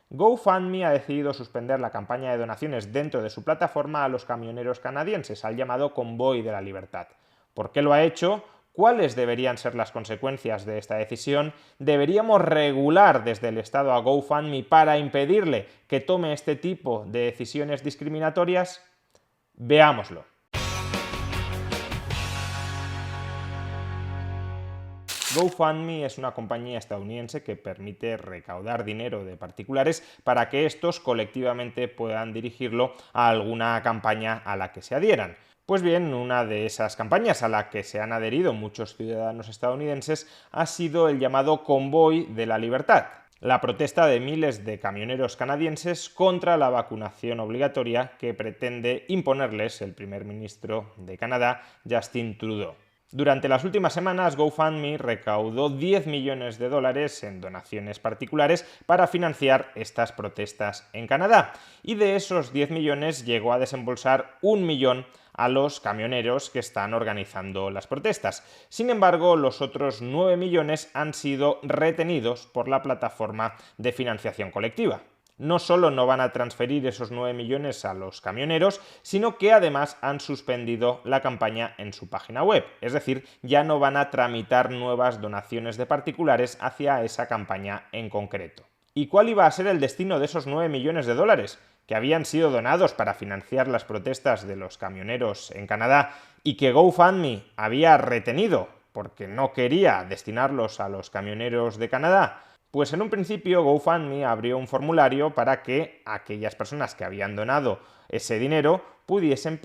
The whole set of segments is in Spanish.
GoFundMe ha decidido suspender la campaña de donaciones dentro de su plataforma a los camioneros canadienses, al llamado Convoy de la Libertad. ¿Por qué lo ha hecho? ¿Cuáles deberían ser las consecuencias de esta decisión? ¿Deberíamos regular desde el Estado a GoFundMe para impedirle que tome este tipo de decisiones discriminatorias? Veámoslo. GoFundMe es una compañía estadounidense que permite recaudar dinero de particulares para que estos colectivamente puedan dirigirlo a alguna campaña a la que se adhieran. Pues bien, una de esas campañas a la que se han adherido muchos ciudadanos estadounidenses ha sido el llamado Convoy de la Libertad, la protesta de miles de camioneros canadienses contra la vacunación obligatoria que pretende imponerles el primer ministro de Canadá, Justin Trudeau. Durante las últimas semanas, GoFundMe recaudó 10 millones de dólares en donaciones particulares para financiar estas protestas en Canadá. Y de esos 10 millones llegó a desembolsar 1 millón a los camioneros que están organizando las protestas. Sin embargo, los otros 9 millones han sido retenidos por la plataforma de financiación colectiva. No solo no van a transferir esos 9 millones a los camioneros, sino que además han suspendido la campaña en su página web. Es decir, ya no van a tramitar nuevas donaciones de particulares hacia esa campaña en concreto. ¿Y cuál iba a ser el destino de esos 9 millones de dólares? Que habían sido donados para financiar las protestas de los camioneros en Canadá y que GoFundMe había retenido porque no quería destinarlos a los camioneros de Canadá. Pues en un principio GoFundMe abrió un formulario para que aquellas personas que habían donado ese dinero pudiesen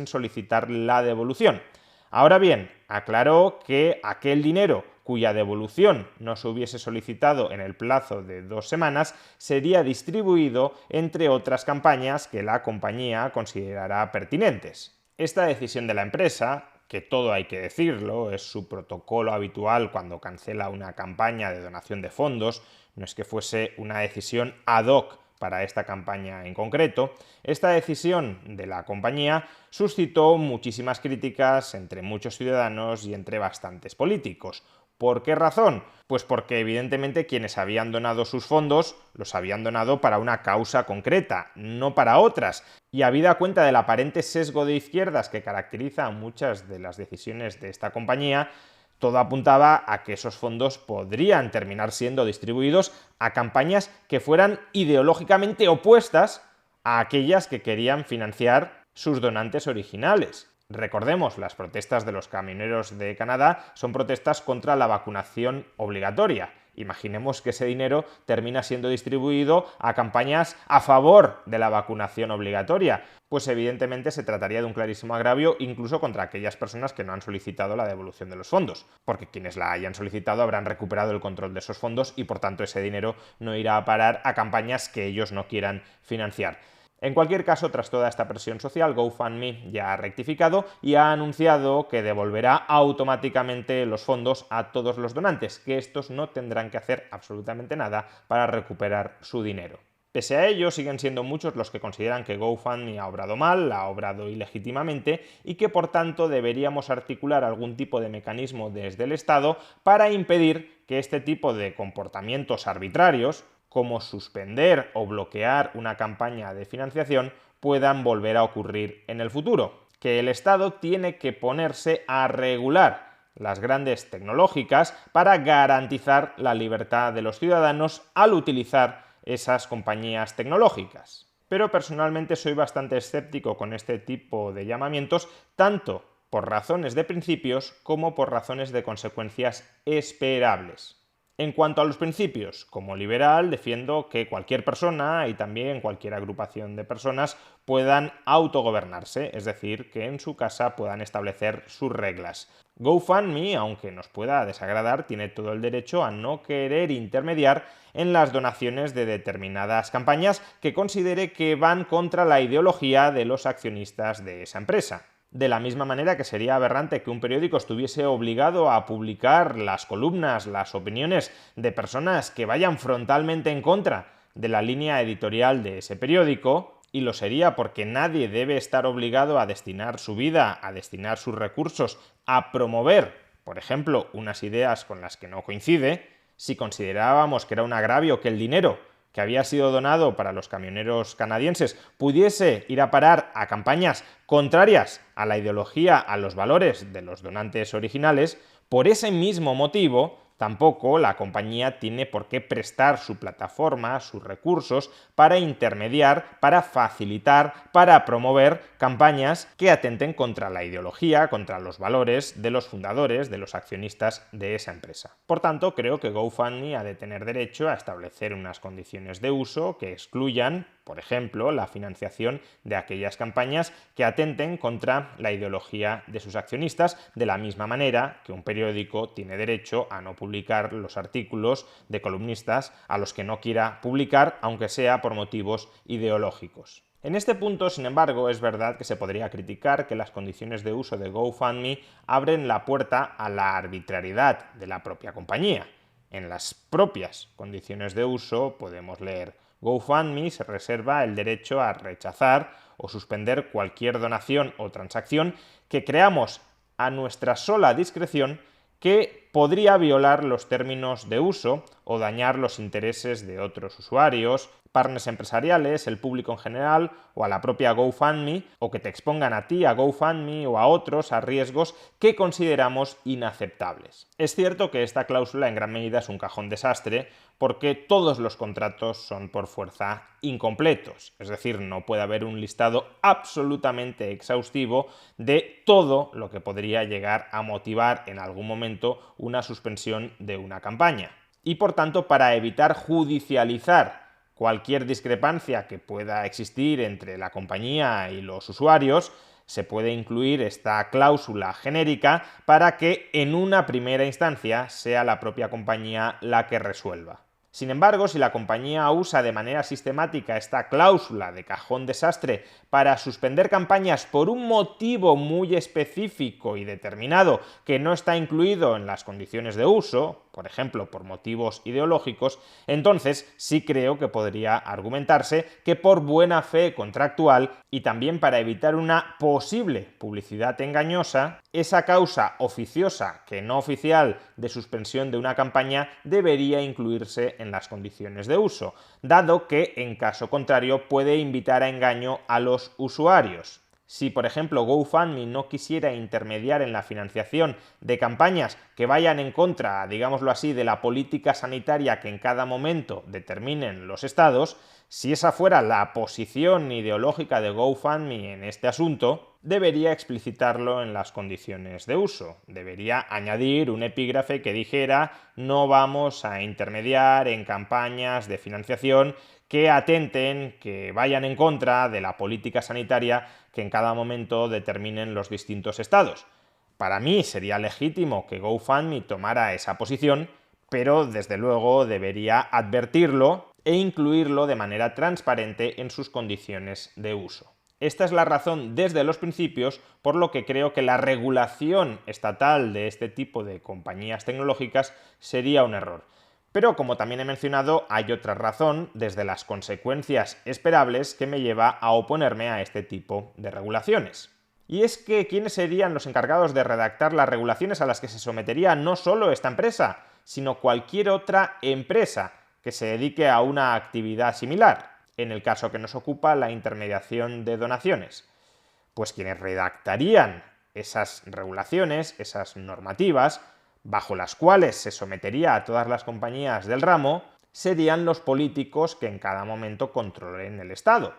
solicitar la devolución. Ahora bien, aclaró que aquel dinero cuya devolución no se hubiese solicitado en el plazo de 2 semanas sería distribuido entre otras campañas que la compañía considerará pertinentes. Esta decisión de la empresa, que todo hay que decirlo, es su protocolo habitual cuando cancela una campaña de donación de fondos, no es que fuese una decisión ad hoc para esta campaña en concreto, esta decisión de la compañía suscitó muchísimas críticas entre muchos ciudadanos y entre bastantes políticos. ¿Por qué razón? Pues porque evidentemente quienes habían donado sus fondos los habían donado para una causa concreta, no para otras. Y habida cuenta del aparente sesgo de izquierdas que caracteriza a muchas de las decisiones de esta compañía, todo apuntaba a que esos fondos podrían terminar siendo distribuidos a campañas que fueran ideológicamente opuestas a aquellas que querían financiar sus donantes originales. Recordemos, las protestas de los camioneros de Canadá son protestas contra la vacunación obligatoria. Imaginemos que ese dinero termina siendo distribuido a campañas a favor de la vacunación obligatoria. Pues evidentemente se trataría de un clarísimo agravio incluso contra aquellas personas que no han solicitado la devolución de los fondos, porque quienes la hayan solicitado habrán recuperado el control de esos fondos y por tanto ese dinero no irá a parar a campañas que ellos no quieran financiar. En cualquier caso, tras toda esta presión social, GoFundMe ya ha rectificado y ha anunciado que devolverá automáticamente los fondos a todos los donantes, que estos no tendrán que hacer absolutamente nada para recuperar su dinero. Pese a ello, siguen siendo muchos los que consideran que GoFundMe ha obrado mal, ha obrado ilegítimamente y que por tanto deberíamos articular algún tipo de mecanismo desde el Estado para impedir que este tipo de comportamientos arbitrarios, como suspender o bloquear una campaña de financiación, puedan volver a ocurrir en el futuro. Que el Estado tiene que ponerse a regular las grandes tecnológicas para garantizar la libertad de los ciudadanos al utilizar esas compañías tecnológicas. Pero personalmente soy bastante escéptico con este tipo de llamamientos, tanto por razones de principios como por razones de consecuencias esperables. En cuanto a los principios, como liberal defiendo que cualquier persona y también cualquier agrupación de personas puedan autogobernarse, es decir, que en su casa puedan establecer sus reglas. GoFundMe, aunque nos pueda desagradar, tiene todo el derecho a no querer intermediar en las donaciones de determinadas campañas que considere que van contra la ideología de los accionistas de esa empresa. De la misma manera que sería aberrante que un periódico estuviese obligado a publicar las columnas, las opiniones de personas que vayan frontalmente en contra de la línea editorial de ese periódico, y lo sería porque nadie debe estar obligado a destinar su vida, a destinar sus recursos, a promover, por ejemplo, unas ideas con las que no coincide. Si considerábamos que era un agravio que el dinero que había sido donado para los camioneros canadienses pudiese ir a parar a campañas contrarias a la ideología, a los valores de los donantes originales, por ese mismo motivo, tampoco la compañía tiene por qué prestar su plataforma, sus recursos, para intermediar, para facilitar, para promover campañas que atenten contra la ideología, contra los valores de los fundadores, de los accionistas de esa empresa. Por tanto, creo que GoFundMe ha de tener derecho a establecer unas condiciones de uso que excluyan, por ejemplo, la financiación de aquellas campañas que atenten contra la ideología de sus accionistas, de la misma manera que un periódico tiene derecho a no publicar los artículos de columnistas a los que no quiera publicar, aunque sea por motivos ideológicos. En este punto, sin embargo, es verdad que se podría criticar que las condiciones de uso de GoFundMe abren la puerta a la arbitrariedad de la propia compañía. En las propias condiciones de uso podemos leer: GoFundMe se reserva el derecho a rechazar o suspender cualquier donación o transacción que creamos a nuestra sola discreción que podría violar los términos de uso o dañar los intereses de otros usuarios, partners empresariales, el público en general o a la propia GoFundMe, o que te expongan a ti, a GoFundMe o a otros a riesgos que consideramos inaceptables. Es cierto que esta cláusula en gran medida es un cajón desastre porque todos los contratos son por fuerza incompletos, es decir, no puede haber un listado absolutamente exhaustivo de todo lo que podría llegar a motivar en algún momento una suspensión de una campaña. Y por tanto, para evitar judicializar cualquier discrepancia que pueda existir entre la compañía y los usuarios, se puede incluir esta cláusula genérica para que en una primera instancia sea la propia compañía la que resuelva. Sin embargo, si la compañía usa de manera sistemática esta cláusula de cajón desastre para suspender campañas por un motivo muy específico y determinado que no está incluido en las condiciones de uso, por ejemplo, por motivos ideológicos, entonces sí creo que podría argumentarse que por buena fe contractual y también para evitar una posible publicidad engañosa, esa causa oficiosa que no oficial de suspensión de una campaña debería incluirse en las condiciones de uso, dado que en caso contrario puede invitar a engaño a los usuarios. Si, por ejemplo, GoFundMe no quisiera intermediar en la financiación de campañas que vayan en contra, digámoslo así, de la política sanitaria que en cada momento determinen los estados, si esa fuera la posición ideológica de GoFundMe en este asunto, debería explicitarlo en las condiciones de uso. Debería añadir un epígrafe que dijera: no vamos a intermediar en campañas de financiación que atenten, que vayan en contra de la política sanitaria que en cada momento determinen los distintos estados. Para mí sería legítimo que GoFundMe tomara esa posición, pero desde luego debería advertirlo e incluirlo de manera transparente en sus condiciones de uso. Esta es la razón desde los principios por lo que creo que la regulación estatal de este tipo de compañías tecnológicas sería un error. Pero, como también he mencionado, hay otra razón desde las consecuencias esperables que me lleva a oponerme a este tipo de regulaciones. Y es que, ¿quiénes serían los encargados de redactar las regulaciones a las que se sometería no solo esta empresa, sino cualquier otra empresa que se dedique a una actividad similar, en el caso que nos ocupa la intermediación de donaciones? Pues quienes redactarían esas regulaciones, esas normativas, bajo las cuales se sometería a todas las compañías del ramo, serían los políticos que en cada momento controlen el Estado.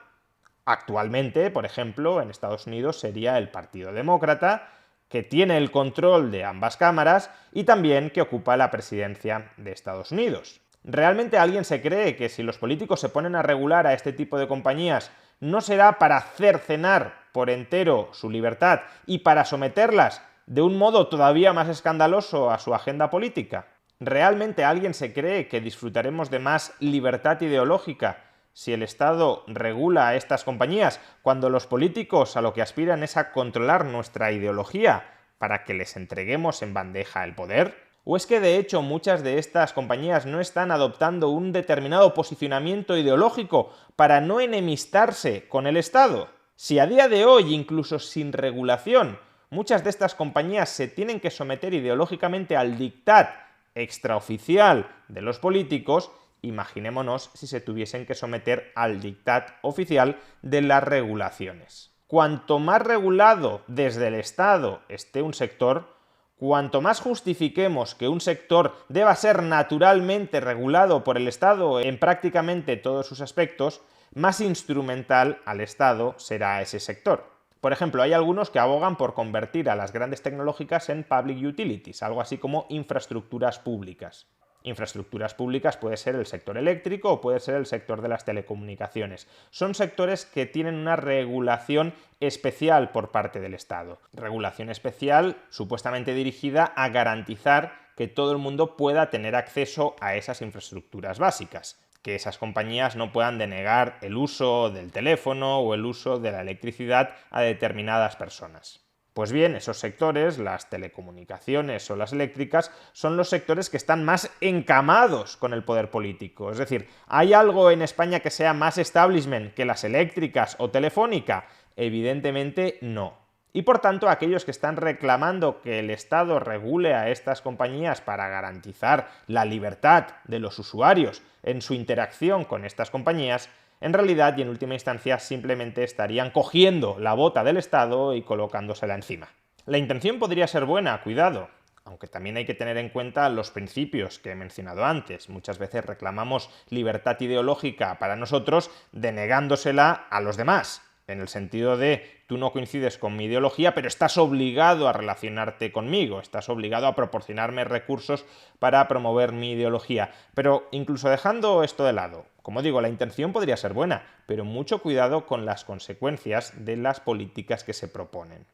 Actualmente, por ejemplo, en Estados Unidos sería el Partido Demócrata, que tiene el control de ambas cámaras y también que ocupa la presidencia de Estados Unidos. ¿Realmente alguien se cree que si los políticos se ponen a regular a este tipo de compañías no será para cercenar por entero su libertad y para someterlas de un modo todavía más escandaloso a su agenda política? ¿Realmente alguien se cree que disfrutaremos de más libertad ideológica si el Estado regula a estas compañías cuando los políticos a lo que aspiran es a controlar nuestra ideología para que les entreguemos en bandeja el poder? ¿O es que de hecho muchas de estas compañías no están adoptando un determinado posicionamiento ideológico para no enemistarse con el Estado? Si a día de hoy, incluso sin regulación, muchas de estas compañías se tienen que someter ideológicamente al dictat extraoficial de los políticos, Imaginémonos si se tuviesen que someter al dictat oficial de las regulaciones. Cuanto más regulado desde el Estado esté un sector, cuanto más justifiquemos que un sector deba ser naturalmente regulado por el Estado en prácticamente todos sus aspectos, más instrumental al Estado será ese sector. Por ejemplo, hay algunos que abogan por convertir a las grandes tecnológicas en public utilities, algo así como infraestructuras públicas. Infraestructuras públicas puede ser el sector eléctrico o puede ser el sector de las telecomunicaciones. Son sectores que tienen una regulación especial por parte del Estado. Regulación especial supuestamente dirigida a garantizar que todo el mundo pueda tener acceso a esas infraestructuras básicas. Que esas compañías no puedan denegar el uso del teléfono o el uso de la electricidad a determinadas personas. Pues bien, esos sectores, las telecomunicaciones o las eléctricas, son los sectores que están más encamados con el poder político. Es decir, ¿hay algo en España que sea más establishment que las eléctricas o Telefónica? Evidentemente no. Y por tanto, aquellos que están reclamando que el Estado regule a estas compañías para garantizar la libertad de los usuarios en su interacción con estas compañías, en realidad y en última instancia simplemente estarían cogiendo la bota del Estado y colocándosela encima. La intención podría ser buena, cuidado, aunque también hay que tener en cuenta los principios que he mencionado antes. Muchas veces reclamamos libertad ideológica para nosotros denegándosela a los demás, en el sentido de tú no coincides con mi ideología, pero estás obligado a relacionarte conmigo, estás obligado a proporcionarme recursos para promover mi ideología. Pero incluso dejando esto de lado, como digo, la intención podría ser buena, pero mucho cuidado con las consecuencias de las políticas que se proponen.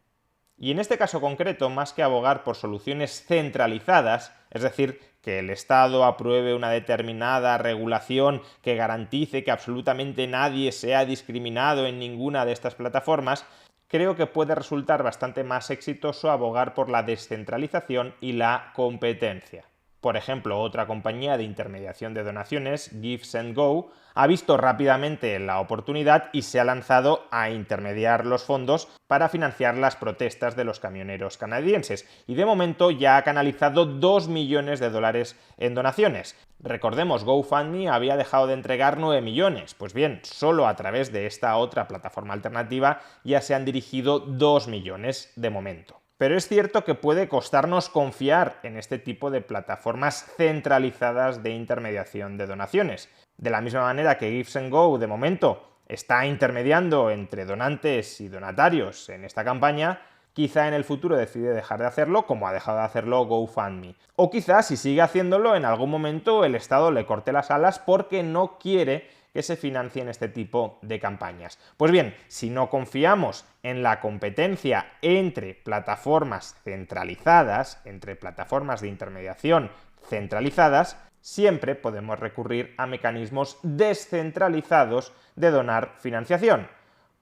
Y en este caso concreto, más que abogar por soluciones centralizadas, es decir, que el Estado apruebe una determinada regulación que garantice que absolutamente nadie sea discriminado en ninguna de estas plataformas, creo que puede resultar bastante más exitoso abogar por la descentralización y la competencia. Por ejemplo, otra compañía de intermediación de donaciones, GiveSendGo, ha visto rápidamente la oportunidad y se ha lanzado a intermediar los fondos para financiar las protestas de los camioneros canadienses y de momento ya ha canalizado 2 millones de dólares en donaciones. Recordemos, GoFundMe había dejado de entregar 9 millones. Pues bien, solo a través de esta otra plataforma alternativa ya se han dirigido 2 millones de momento. Pero es cierto que puede costarnos confiar en este tipo de plataformas centralizadas de intermediación de donaciones. De la misma manera que GiveSendGo de momento está intermediando entre donantes y donatarios en esta campaña, quizá en el futuro decide dejar de hacerlo como ha dejado de hacerlo GoFundMe. O quizá si sigue haciéndolo en algún momento el Estado le corte las alas porque no quiere que se financien este tipo de campañas. Pues bien, si no confiamos en la competencia entre plataformas centralizadas, entre plataformas de intermediación centralizadas, siempre podemos recurrir a mecanismos descentralizados de donar financiación.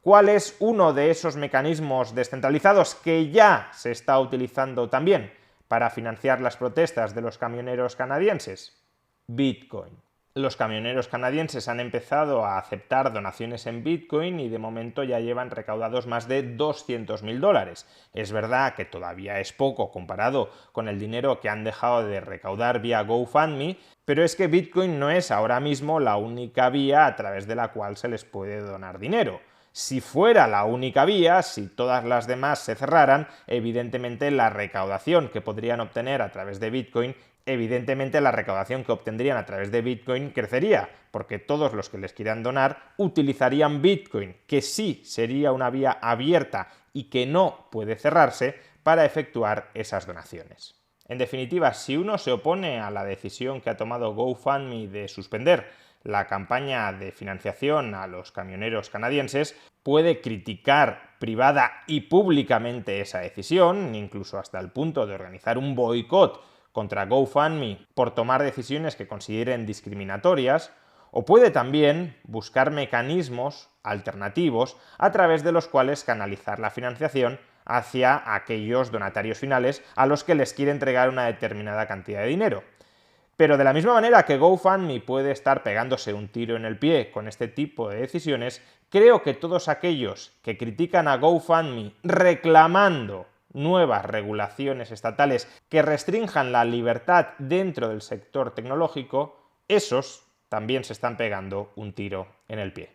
¿Cuál es uno de esos mecanismos descentralizados que ya se está utilizando también para financiar las protestas de los camioneros canadienses? Bitcoin. Los camioneros canadienses han empezado a aceptar donaciones en Bitcoin y de momento ya llevan recaudados más de 200.000 dólares. Es verdad que todavía es poco comparado con el dinero que han dejado de recaudar vía GoFundMe, pero es que Bitcoin no es ahora mismo la única vía a través de la cual se les puede donar dinero. Si fuera la única vía, si todas las demás se cerraran, evidentemente la recaudación que podrían obtener a través de Bitcoin crecería, porque todos los que les quieran donar utilizarían Bitcoin, que sí sería una vía abierta y que no puede cerrarse para efectuar esas donaciones. En definitiva, si uno se opone a la decisión que ha tomado GoFundMe de suspender la campaña de financiación a los camioneros canadienses, puede criticar privada y públicamente esa decisión, incluso hasta el punto de organizar un boicot contra GoFundMe por tomar decisiones que consideren discriminatorias, o puede también buscar mecanismos alternativos a través de los cuales canalizar la financiación hacia aquellos donatarios finales a los que les quiere entregar una determinada cantidad de dinero. Pero de la misma manera que GoFundMe puede estar pegándose un tiro en el pie con este tipo de decisiones, creo que todos aquellos que critican a GoFundMe reclamando nuevas regulaciones estatales que restrinjan la libertad dentro del sector tecnológico, esos también se están pegando un tiro en el pie.